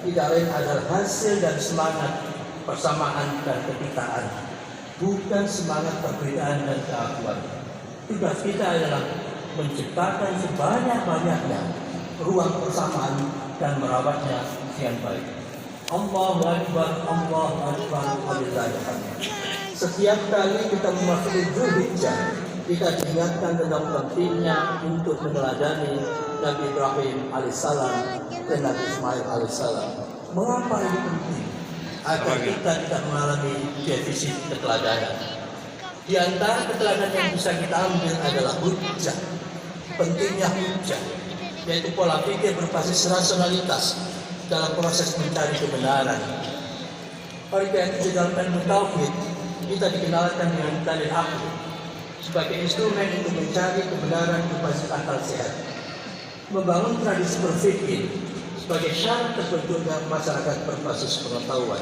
tidak lain adalah hasil dan semangat persamaan dan kekitaan, bukan semangat perbedaan dan keakuan. Tugas kita adalah menciptakan sebanyak-banyaknya ruang persamaan dan merawatnya dengan baik. Allahu Akbar, Allahu Akbar, walillahil hamd. Setiap kali kita memasuki Dzulhijjah, kita diingatkan tentang pentingnya untuk meneladani Nabi Ibrahim alaihissalam dan Nabi Ismail alaihissalam. Mengapa ini penting? Agar kita tidak mengalami defisit keteladanan. Di antara keteladanan yang bisa kita ambil adalah hujjah. Pentingnya hujjah, yaitu pola pikir berbasis rasionalitas dalam proses mencari kebenaran. Oleh karena itu dalam ilmu tauhid kita dikenalkan dengan dalil akal sebagai instrumen untuk mencari kebenaran berbasis akal sehat. Membangun tradisi berpikir sebagai syarat terbentuknya masyarakat berbasis pengetahuan.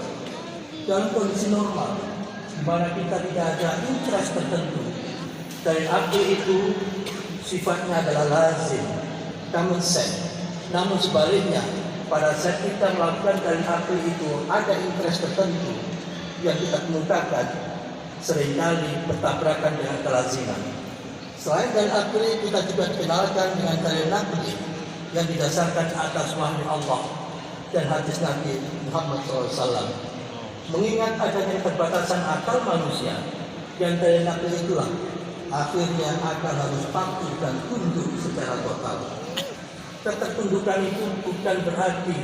Dalam kondisi normal, di mana kita tidak ada interest tertentu, dalil akal itu sifatnya adalah lazim, common sense. Namun sebaliknya, pada saat kita melakukan dalil akal itu ada interest tertentu yang kita kemukakan, seringkali bertabrakan dengan kelaziman. Selain dalil akal, kita juga dikenalkan dengan dalil nakli yang didasarkan atas wahyu Allah dan hadis Nabi Muhammad SAW. Mengingat adanya keterbatasan akal manusia, yang dalil nakli itulah akhirnya akal harus patuh dan tunduk secara total. Ketertundukan itu bukan berarti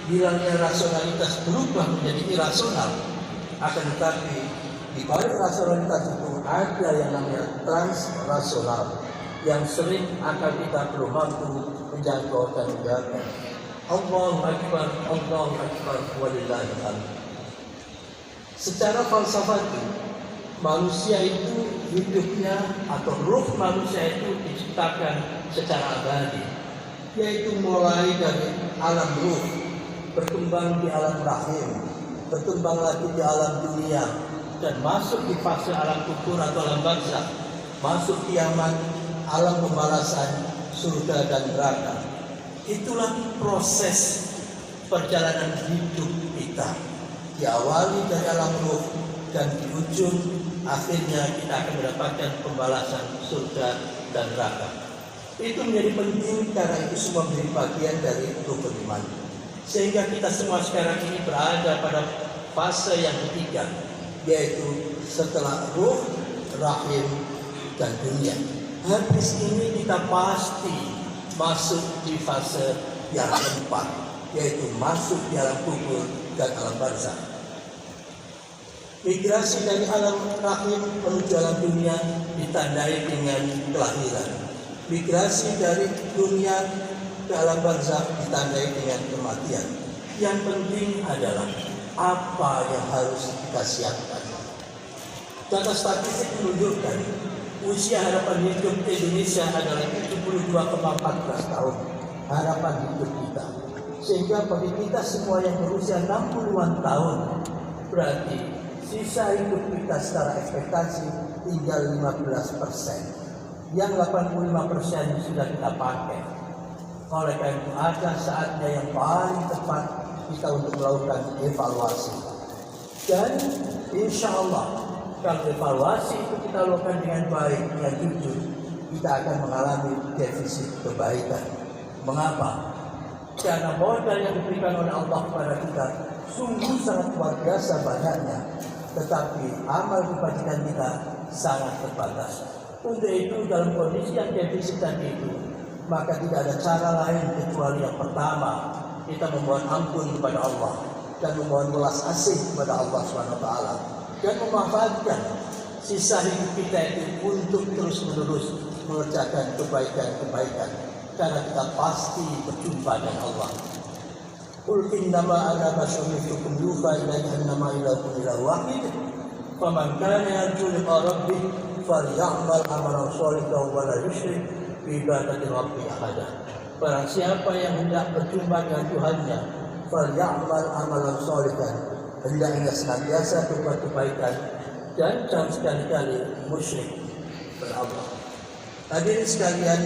hilangnya rasionalitas berubah menjadi irasional, akan tetapi di balik rasionalitas itu ada yang namanya transrasional yang sering akal kita belum mampu menjangkau dan menjaga. Allahu Akbar, Allahu Akbar, walillahil hamd. Secara falsafati, manusia itu hidupnya atau ruh manusia itu diciptakan secara abadi, yaitu mulai dari alam ruh, berkembang di alam rahim, berkembang lagi di alam dunia, dan masuk di fase alam kubur atau alam barzakh, masuk kiamat, alam pembalasan, surga dan neraka. Itulah proses perjalanan hidup kita. Diawali dari alam ruh dan di ujung akhirnya kita akan mendapatkan pembalasan surga dan neraka. Itu menjadi penting karena itu semua menjadi bagian dari rukun iman. Sehingga kita semua sekarang ini berada pada fase yang ketiga, yaitu setelah ruh, rahim, dan dunia. Habis ini kita pasti masuk di fase yang keempat, yaitu masuk di alam kubur dan alam barzakh. Migrasi dari alam rahim menuju alam dunia ditandai dengan kelahiran. Migrasi dari dunia ke alam barzakh ditandai dengan kematian. Yang penting adalah apa yang harus kita siapkan. Data statistik menunjukkan usia harapan hidup Indonesia adalah 72,14 tahun harapan hidup kita. Sehingga bagi kita semua yang berusia 60-an tahun, berarti sisa hidup kita secara ekspektasi tinggal 15%. Yang 85% sudah kita pakai. Oleh karena itu ada saatnya yang paling tepat kita untuk melakukan evaluasi. Dan insya Allah kalau evaluasi itu kita lakukan dengan baik dan jujur, kita akan mengalami defisit kebaikan. Mengapa? Karena modal yang diberikan oleh Allah kepada kita sungguh sangat luar biasa banyaknya, tetapi amal kebajikan kita sangat terbatas. Untuk itu dalam kondisi yang defisit tadi itu, maka tidak ada cara lain kecuali yang pertama, kita memohon ampun kepada Allah dan memohon belas asih kepada Allah SWT, dan memanfaatkan sisa hidup kita itu untuk terus-menerus mengerjakan kebaikan-kebaikan, karena kita pasti berjumpa dengan Allah. Qul innama ana basharun mithlukum yuha ilayya annama ilahukum ilahun wahid faman kana yarju liqa rabbih falyamal amalan shalihan wa la yusyrik bi ibadati rabbih ahada. Barang siapa yang hendak berjumpa dengan Tuhannya, falyamal amalan shalihan, hendaknya senantiasa berbuat kebaikan dan jangan sekali-kali musyrik kepada Allah. Hadirin sekalian,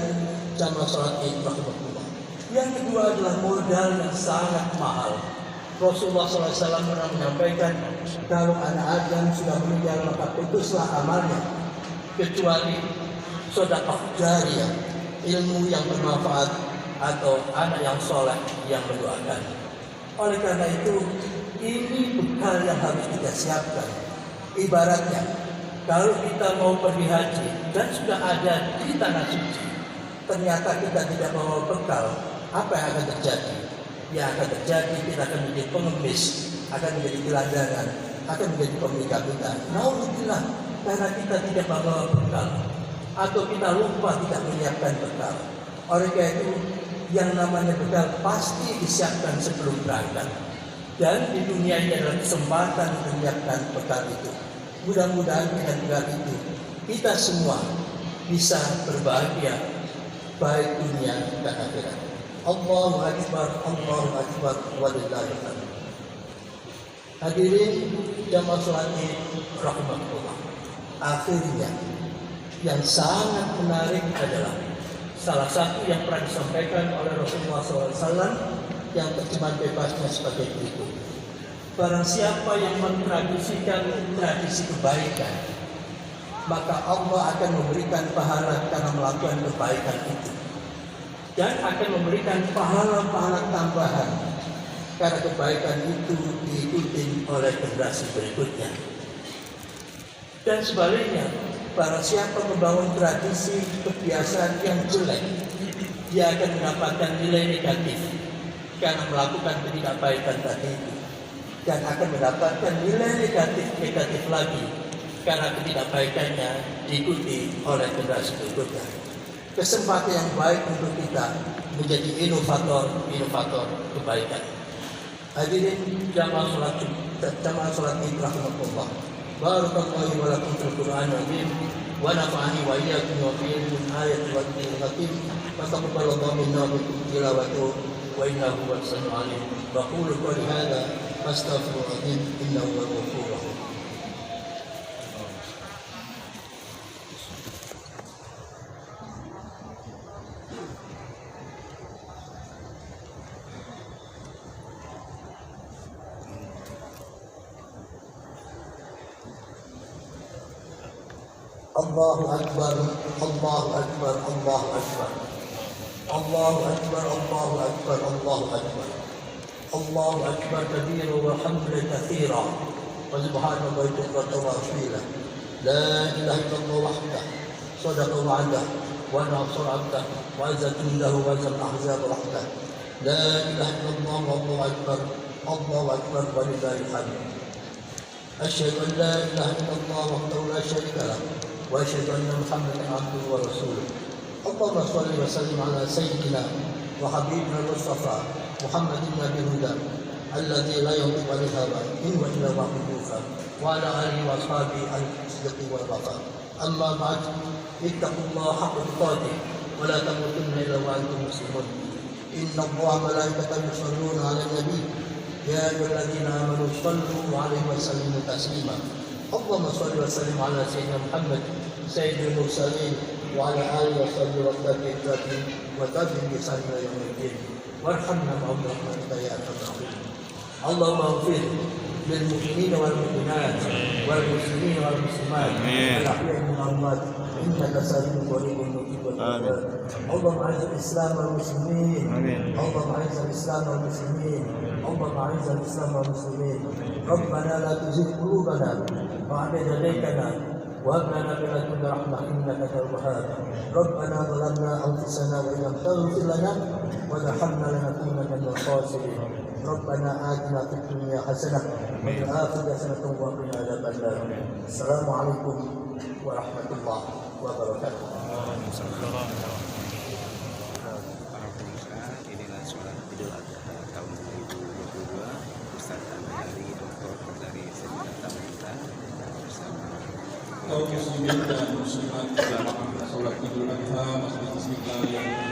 jamaah salat Id rahimahullah. Yang kedua adalah modal yang sangat mahal, Rasulullah SAW pernah menyampaikan, kalau anak Adam sudah meninggal maka putuslah amalnya, kecuali sedekah jariyah, ilmu yang bermanfaat atau anak yang soleh yang mendoakan. Oleh karena itu, ini bekal yang harus kita siapkan. Ibaratnya, kalau kita mau pergi haji dan sudah ada di tanah suci, ternyata kita tidak bawa bekal, apa yang akan terjadi? Yang akan terjadi, kita akan menjadi pengemis, akan menjadi gelandangan, akan menjadi pemikat kita. Naudzubillah, karena kita tidak bawa bekal, atau kita lupa tidak menyiapkan bekal. Oleh karena itu, yang namanya bekal pasti disiapkan sebelum berangkat. Dan di dunia ini adalah kesempatan untuk menyiapkan bekal itu. Mudah-mudahan dengan bekal itu kita semua bisa berbahagia baik dunia dan akhirat. Allahu Akbar, Allahu Akbar, walillahil hamd. Hadirin jamaah salat rahmatullah. Akhirnya yang sangat menarik adalah salah satu yang pernah disampaikan oleh Rasulullah SAW yang terjemahan bebasnya sebagai berikut. Barang siapa yang mentradisikan tradisi kebaikan, maka Allah akan memberikan pahala karena melakukan kebaikan itu, dan akan memberikan pahala-pahala tambahan karena kebaikan itu diikuti oleh generasi berikutnya. Dan sebaliknya, barang siapa membangun tradisi kebiasaan yang jelek, dia akan mendapatkan nilai negatif karena melakukan ketidakbaikan tadi itu, dan akan mendapatkan nilai negatif lagi karena ketidakbaikannya diikuti oleh generasi berikutnya. Kesempatan yang baik untuk kita menjadi inovator kebaikan. Hadirin jamaah salat rahmatullah. Barakallahu wa lakum fil Qur'anil azim wa nafa'ani wa iyyakum wa fihi min ayatil hakim. Wa taqabbalallahu minna wa minkum tilawatahu wa innahu huwas samiul alim. Wa qulu qawli hadza astaghfirullahaladzim innahu huwal ghafurur rahim. Allahu Akbar, Allahu Akbar, Allahu Akbar. Allahu Akbar, Allahu Akbar, Allahu Akbar. Allahu Akbar kabira walhamdulillah katsira wa subhanallahi bukratan wa asila. La ilaha illallah wahdah, sadaqa wa'dah, wa nasara 'abdah, wa azza jundahu wa zal ahzab wahdah. La ilaha illallah wallahu akbar, Allahu akbar wa lillahil hamd. Asyhadu an la ilaha illallah wahdahu la syarika lahu وأشهد أن محمدا عبده ورسوله. اللهم صل وسلم على سيدنا وحبيبنا المصطفى محمد النبي الهدى الذي لا ينطق عن الهوى إن هو إلا وحي يوحى وعلى آله وأصحابه الصدق والوفاء. أما بعد، اتقوا الله حق تقاته ولا تموتن إلا وأنتم مسلمون. إن الله وملائكته يصلون على النبي يا أيها الذين آمنوا صلوا عليه وسلموا تسليما. اللهم صل وسلم على سيدنا محمد سيد المرسلين وعلى آله وصحبه وسلم وتابعين بإحسان إلى يوم الدين وارحمنا معهم برحمتك يا أرحم الراحمين. اللهم اغفر للمؤمنين والمؤمنات والمسلمين والمسلمات الأحياء من الأموات إنك سميع قريب مجيب الدعوات. اللهم أعز الإسلام والمسلمين، اللهم أعز الإسلام والمسلمين، اللهم أعز الإسلام والمسلمين. ربنا لا تزغ قلوبنا بعد إذ هديتنا وهب لنا من لدنك رحمة إنك أنت الوهاب. ربنا ظلمنا أنفسنا وإن لم تغفر لنا وترحمنا لنكونن من الخاسرين. ربنا آتنا في الدنيا حسنة وفي الآخرة حسنة وقنا عذاب النار. السلام عليكم ورحمة الله wabarakatuh. Inilah sholat Idul Adha tahun 2022 beserta dari Dr. dari Seminat Tamerita bersama kaum muslimin dan muslimat dalam sholat Idul Adha Masjid Istiqlal yang